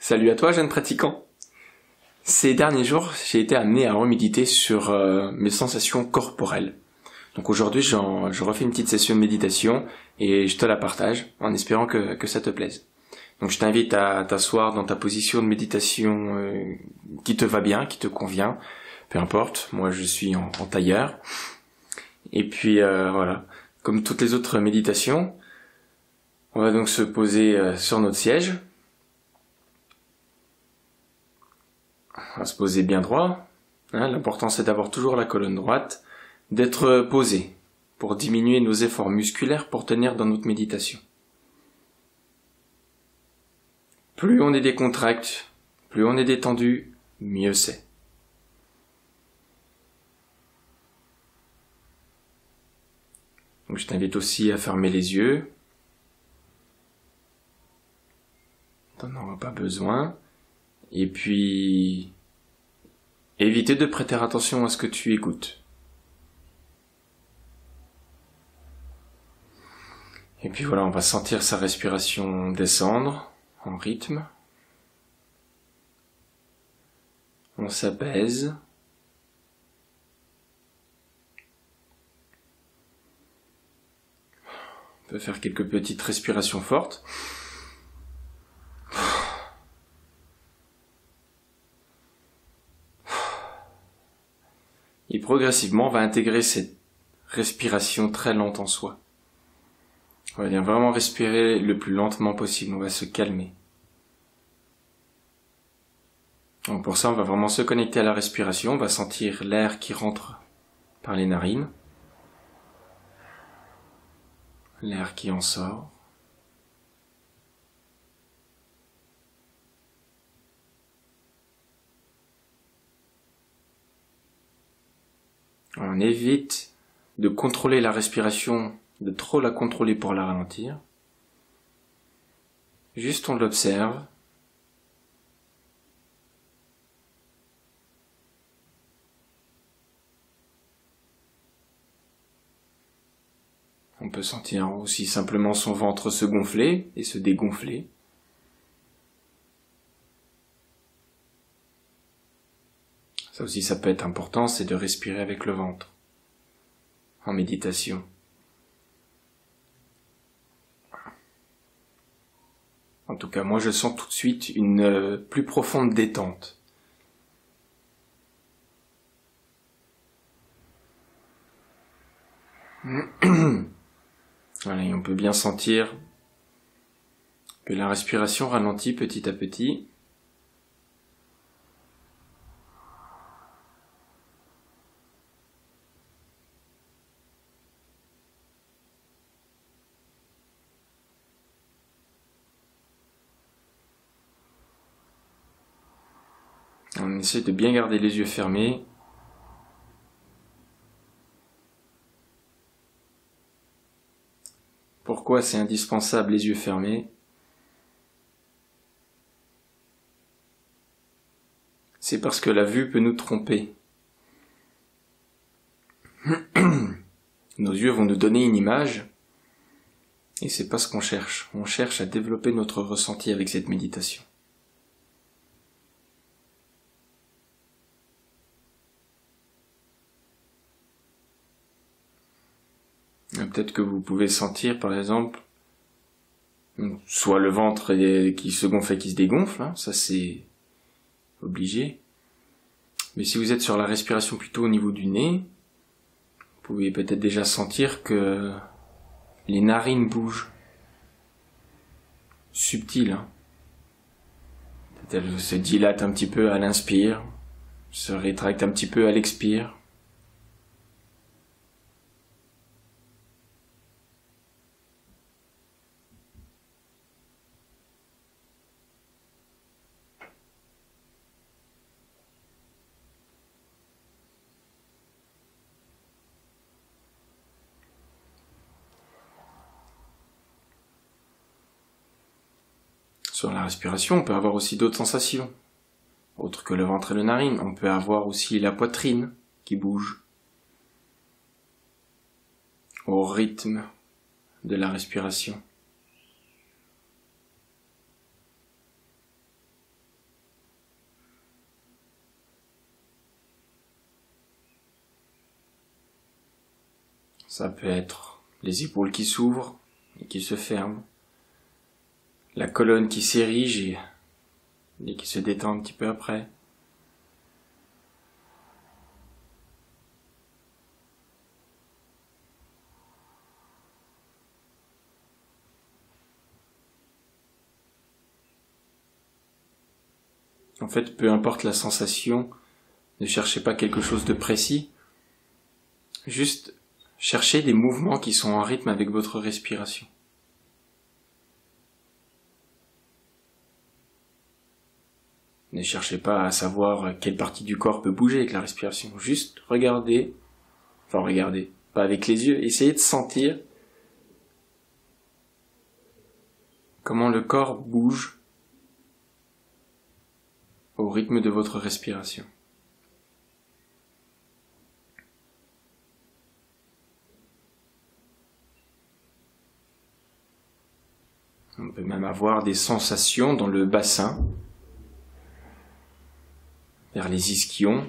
Salut à toi, jeune pratiquant. Ces derniers jours, j'ai été amené à reméditer sur mes sensations corporelles. Donc aujourd'hui, je refais une petite session de méditation et je te la partage en espérant que ça te plaise. Donc je t'invite à t'asseoir dans ta position de méditation qui te va bien, qui te convient, peu importe. Moi, je suis en tailleur. Et puis voilà, comme toutes les autres méditations, on va donc se poser sur notre siège. On va se poser bien droit. L'important c'est d'avoir toujours la colonne droite, d'être posé pour diminuer nos efforts musculaires pour tenir dans notre méditation. Plus on est décontracté, plus on est détendu, mieux c'est. Donc je t'invite aussi à fermer les yeux. T'en auras pas besoin. Et puis, éviter de prêter attention à ce que tu écoutes. Et puis voilà, on va sentir sa respiration descendre en rythme. On s'apaise. On peut faire quelques petites respirations fortes. Et progressivement, on va intégrer cette respiration très lente en soi. On va bien vraiment respirer le plus lentement possible, on va se calmer. Donc pour ça, on va vraiment se connecter à la respiration, on va sentir l'air qui rentre par les narines, l'air qui en sort. On évite de contrôler la respiration, de trop la contrôler pour la ralentir. Juste on l'observe. On peut sentir aussi simplement son ventre se gonfler et se dégonfler. Ça aussi, ça peut être important, c'est de respirer avec le ventre, en méditation. En tout cas, moi, je sens tout de suite une plus profonde détente. Voilà, et on peut bien sentir que la respiration ralentit petit à petit. On essaie de bien garder les yeux fermés. Pourquoi c'est indispensable les yeux fermés? C'est parce que la vue peut nous tromper. Nos yeux vont nous donner une image, et c'est pas ce qu'on cherche. On cherche à développer notre ressenti avec cette méditation. Peut-être que vous pouvez sentir, par exemple, soit le ventre qui se gonfle et qui se dégonfle, ça c'est obligé. Mais si vous êtes sur la respiration plutôt au niveau du nez, vous pouvez peut-être déjà sentir que les narines bougent. Subtil, Peut-être elles se dilatent un petit peu à l'inspire, se rétractent un petit peu à l'expire. Sur la respiration, on peut avoir aussi d'autres sensations, autres que le ventre et le narine. On peut avoir aussi la poitrine qui bouge au rythme de la respiration. Ça peut être les épaules qui s'ouvrent et qui se ferment, la colonne qui s'érige et qui se détend un petit peu après. En fait, peu importe la sensation, ne cherchez pas quelque chose de précis, juste cherchez des mouvements qui sont en rythme avec votre respiration. Ne cherchez pas à savoir quelle partie du corps peut bouger avec la respiration, juste regardez, pas avec les yeux, essayez de sentir comment le corps bouge au rythme de votre respiration. On peut même avoir des sensations dans le bassin, vers les ischions,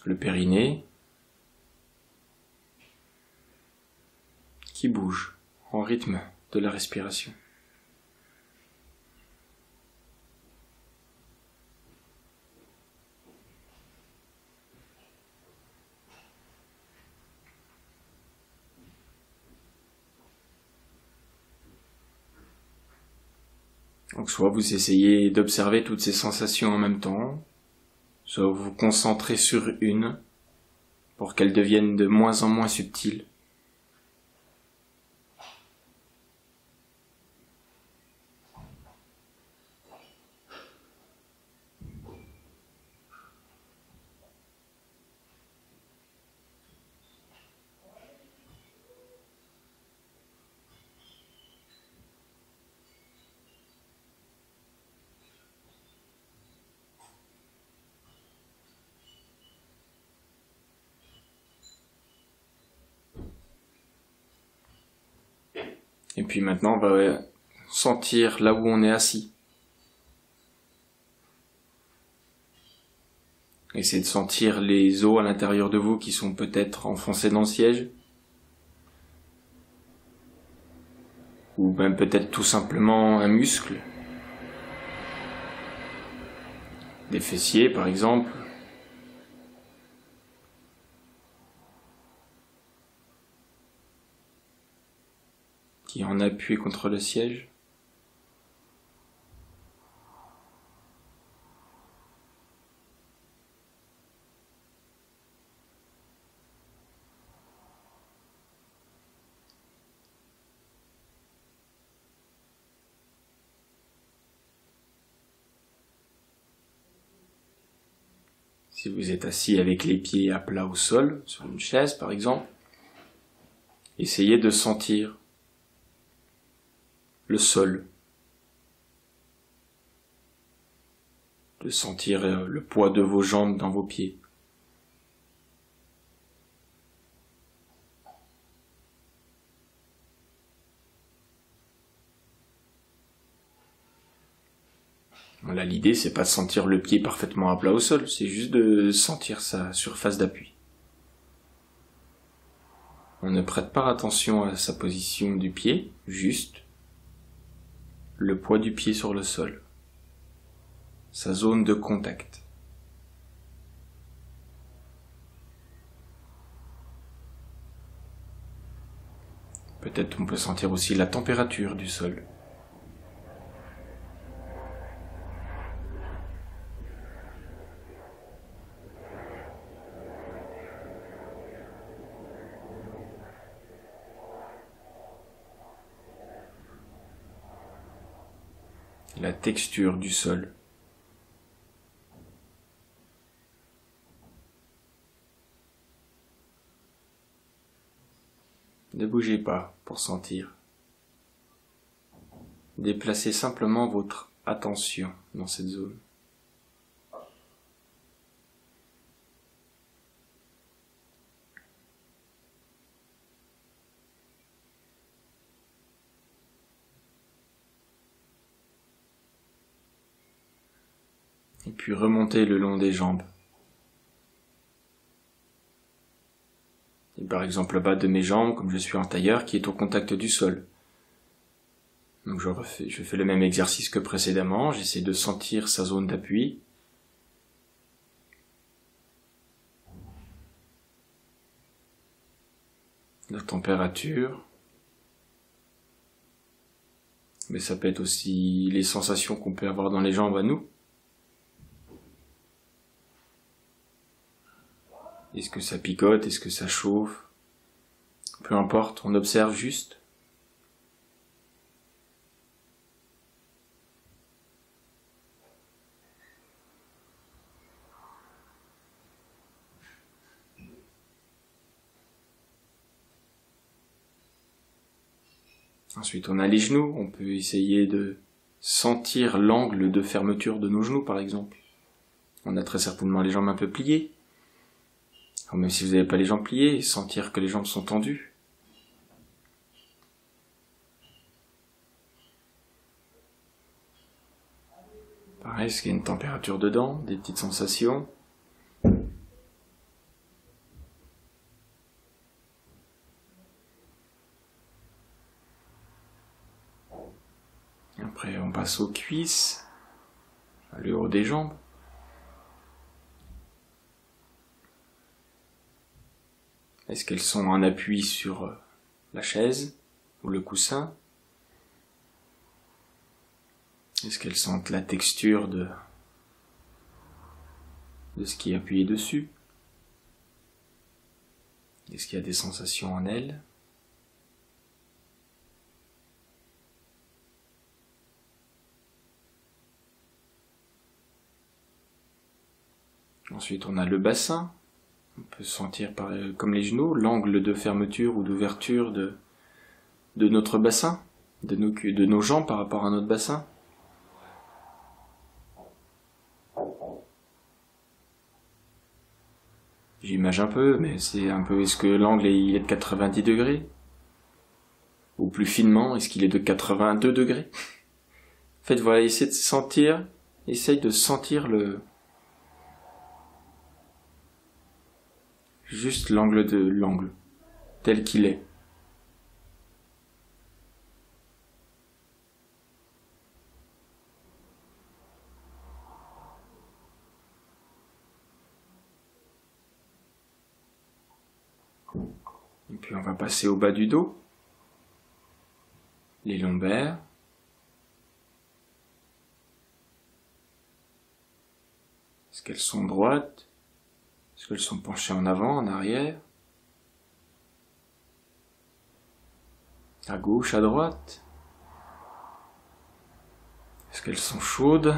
le périnée, qui bougent en rythme de la respiration. Donc soit vous essayez d'observer toutes ces sensations en même temps, soit vous vous concentrez sur une pour qu'elles deviennent de moins en moins subtiles. Et puis maintenant, on va sentir là où on est assis. Essayez de sentir les os à l'intérieur de vous qui sont peut-être enfoncés dans le siège. Ou même peut-être tout simplement un muscle. Des fessiers par exemple. Qui en appuie contre le siège. Si vous êtes assis avec les pieds à plat au sol, sur une chaise par exemple, essayez de sentir le sol, de sentir le poids de vos jambes dans vos pieds. Là, l'idée, c'est pas de sentir le pied parfaitement à plat au sol, c'est juste de sentir sa surface d'appui. On ne prête pas attention à sa position du pied, juste le poids du pied sur le sol, sa zone de contact. Peut-être on peut sentir aussi la température du sol. La texture du sol. Ne bougez pas pour sentir. Déplacez simplement votre attention dans cette zone. Et puis remontez le long des jambes. Et par exemple le bas de mes jambes, comme je suis en tailleur, qui est au contact du sol. Donc je fais le même exercice que précédemment, j'essaie de sentir sa zone d'appui. La température. Mais ça peut être aussi les sensations qu'on peut avoir dans les jambes à nous. Est-ce que ça picote? Est-ce que ça chauffe? Peu importe, on observe juste. Ensuite, on a les genoux. On peut essayer de sentir l'angle de fermeture de nos genoux, par exemple. On a très certainement les jambes un peu pliées. Alors, même si vous n'avez pas les jambes pliées, sentir que les jambes sont tendues. Pareil, est-ce qu'il y a une température dedans, des petites sensations? Après, on passe aux cuisses, le haut des jambes. Est-ce qu'elles sont en appui sur la chaise ou le coussin? Est-ce qu'elles sentent la texture de ce qui est appuyé dessus? Est-ce qu'il y a des sensations en elles? Ensuite, on a le bassin. On peut sentir, comme les genoux, l'angle de fermeture ou d'ouverture de notre bassin, de nos jambes par rapport à notre bassin. J'imagine un peu, mais c'est un peu, est-ce que l'angle il est de 90 degrés? Ou plus finement, est-ce qu'il est de 82 degrés? En fait, voilà, essaye de sentir juste l'angle, tel qu'il est. Et puis on va passer au bas du dos, les lombaires. Est-ce qu'elles sont droites? Est-ce qu'elles sont penchées en avant, en arrière? À gauche, à droite? Est-ce qu'elles sont chaudes?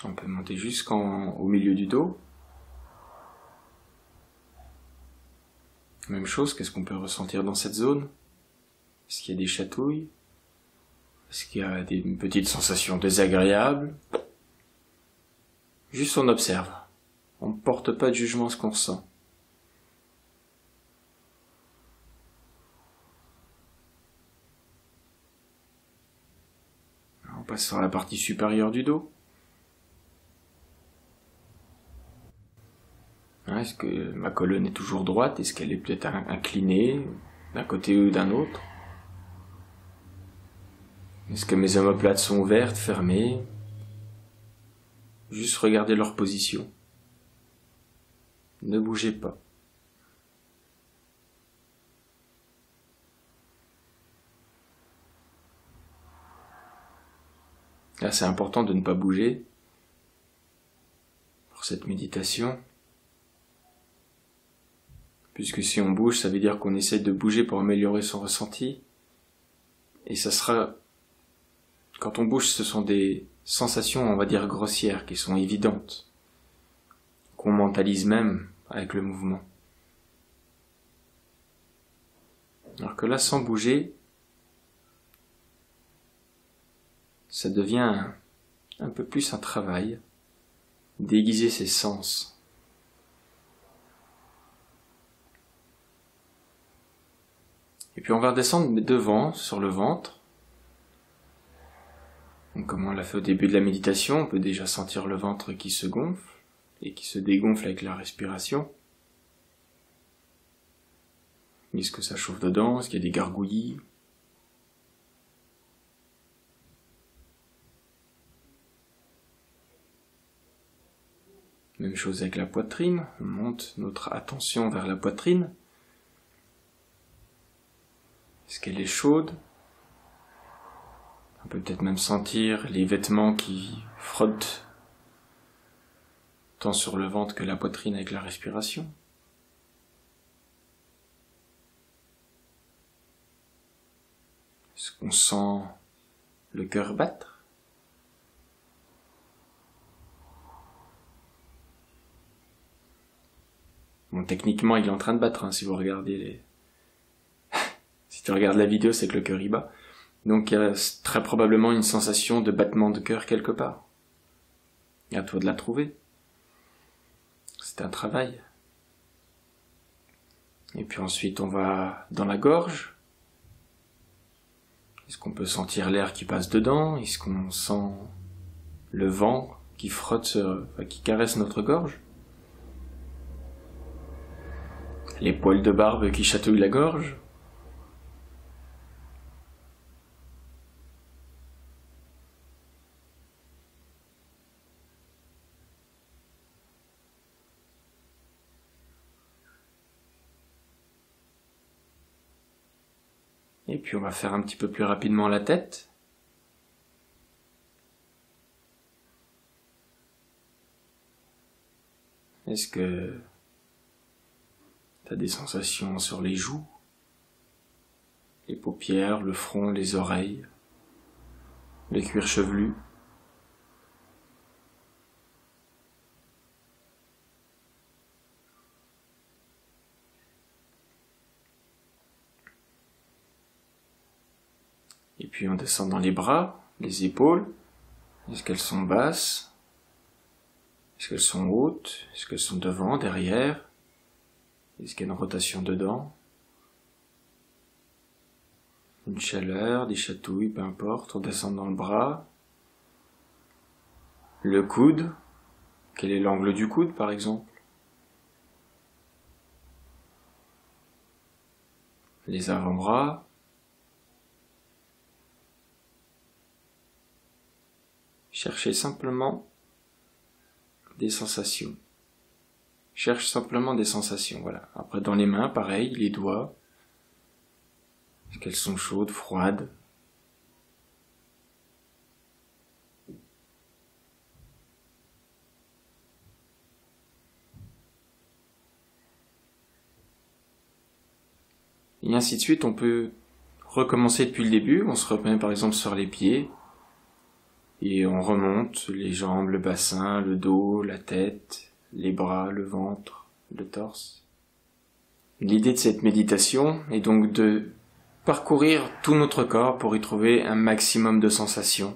On peut monter jusqu'au milieu du dos. Même chose, qu'est-ce qu'on peut ressentir dans cette zone? Est-ce qu'il y a des chatouilles? Est-ce qu'il y a des petites sensations désagréables? Juste on observe. On ne porte pas de jugement à ce qu'on ressent. On passe sur la partie supérieure du dos. Est-ce que ma colonne est toujours droite? Est-ce qu'elle est peut-être inclinée d'un côté ou d'un autre? Est-ce que mes omoplates sont ouvertes, fermées? Juste regardez leur position. Ne bougez pas. Là, c'est important de ne pas bouger pour cette méditation. Puisque si on bouge, ça veut dire qu'on essaie de bouger pour améliorer son ressenti. Et ça sera... Quand on bouge, ce sont des sensations, on va dire, grossières, qui sont évidentes. Qu'on mentalise même avec le mouvement. Alors que là, sans bouger, ça devient un peu plus un travail, déguiser ses sens. Et puis on va redescendre devant, sur le ventre. Donc comme on l'a fait au début de la méditation, on peut déjà sentir le ventre qui se gonfle et qui se dégonfle avec la respiration. Est-ce que ça chauffe dedans? Est-ce qu'il y a des gargouillis? Même chose avec la poitrine, on monte notre attention vers la poitrine. Est-ce qu'elle est chaude? On peut peut-être même sentir les vêtements qui frottent tant sur le ventre que la poitrine avec la respiration. Est-ce qu'on sent le cœur battre? Bon, techniquement, il est en train de battre, hein, si vous regardez les... si tu regardes la vidéo, c'est que le cœur y bat. Donc, il y a très probablement une sensation de battement de cœur quelque part. À toi de la trouver. C'est un travail. Et puis ensuite, on va dans la gorge. Est-ce qu'on peut sentir l'air qui passe dedans? Est-ce qu'on sent le vent qui frotte, qui caresse notre gorge? Les poils de barbe qui chatouillent la gorge? Et puis on va faire un petit peu plus rapidement la tête. Est-ce que tu as des sensations sur les joues, les paupières, le front, les oreilles, le cuir chevelu? Et puis on descend dans les bras, les épaules. Est-ce qu'elles sont basses? Est-ce qu'elles sont hautes? Est-ce qu'elles sont devant, derrière? Est-ce qu'il y a une rotation dedans? Une chaleur, des chatouilles, peu importe. On descend dans le bras. Le coude. Quel est l'angle du coude, par exemple? Les avant-bras. Cherchez simplement des sensations. Cherche simplement des sensations, voilà. Après, dans les mains, pareil, les doigts. Est-ce qu'elles sont chaudes, froides? Et ainsi de suite, on peut recommencer depuis le début. On se remet par exemple sur les pieds. Et on remonte les jambes, le bassin, le dos, la tête, les bras, le ventre, le torse. L'idée de cette méditation est donc de parcourir tout notre corps pour y trouver un maximum de sensations.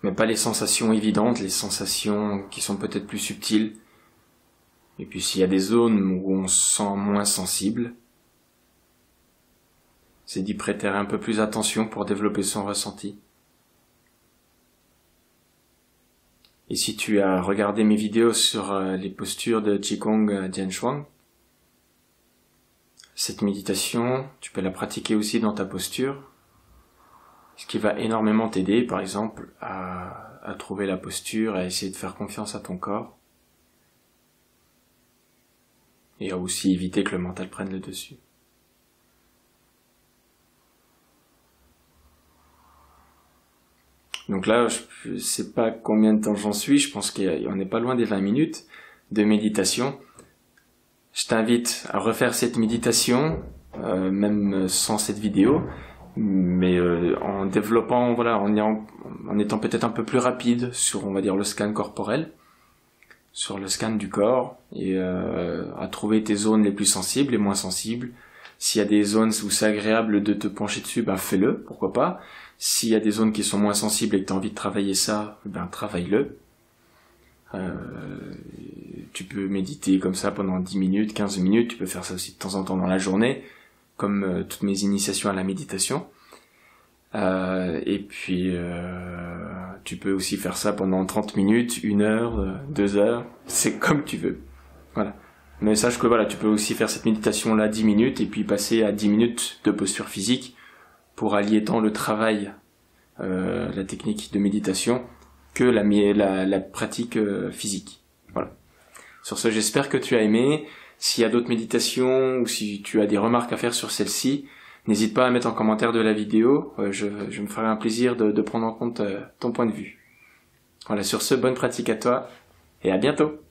Mais pas les sensations évidentes, les sensations qui sont peut-être plus subtiles. Et puis s'il y a des zones où on se sent moins sensible, c'est d'y prêter un peu plus attention pour développer son ressenti. Et si tu as regardé mes vidéos sur les postures de Qigong Jianshuang, cette méditation, tu peux la pratiquer aussi dans ta posture, ce qui va énormément t'aider, par exemple, à trouver la posture, à essayer de faire confiance à ton corps, et à aussi éviter que le mental prenne le dessus. Donc là, je sais pas combien de temps j'en suis, je pense qu'on n'est pas loin des 20 minutes de méditation. Je t'invite à refaire cette méditation, même sans cette vidéo, mais en développant, voilà, en étant peut-être un peu plus rapide sur, on va dire, le scan corporel, sur le scan du corps, et à trouver tes zones les plus sensibles, les moins sensibles. S'il y a des zones où c'est agréable de te pencher dessus, ben fais-le, pourquoi pas. S'il y a des zones qui sont moins sensibles et que tu as envie de travailler ça, ben travaille-le. tu peux méditer comme ça pendant 10 minutes, 15 minutes, tu peux faire ça aussi de temps en temps dans la journée, comme toutes mes initiations à la méditation. Et puis tu peux aussi faire ça pendant 30 minutes, 1 heure, 2 heures, c'est comme tu veux. Voilà. Mais sache que voilà, tu peux aussi faire cette méditation là 10 minutes et puis passer à 10 minutes de posture physique pour allier tant le travail, la technique de méditation que la pratique physique. Voilà. Sur ce, j'espère que tu as aimé. S'il y a d'autres méditations ou si tu as des remarques à faire sur celle-ci, n'hésite pas à mettre en commentaire de la vidéo. Je me ferai un plaisir de prendre en compte ton point de vue. Voilà, sur ce, bonne pratique à toi et à bientôt.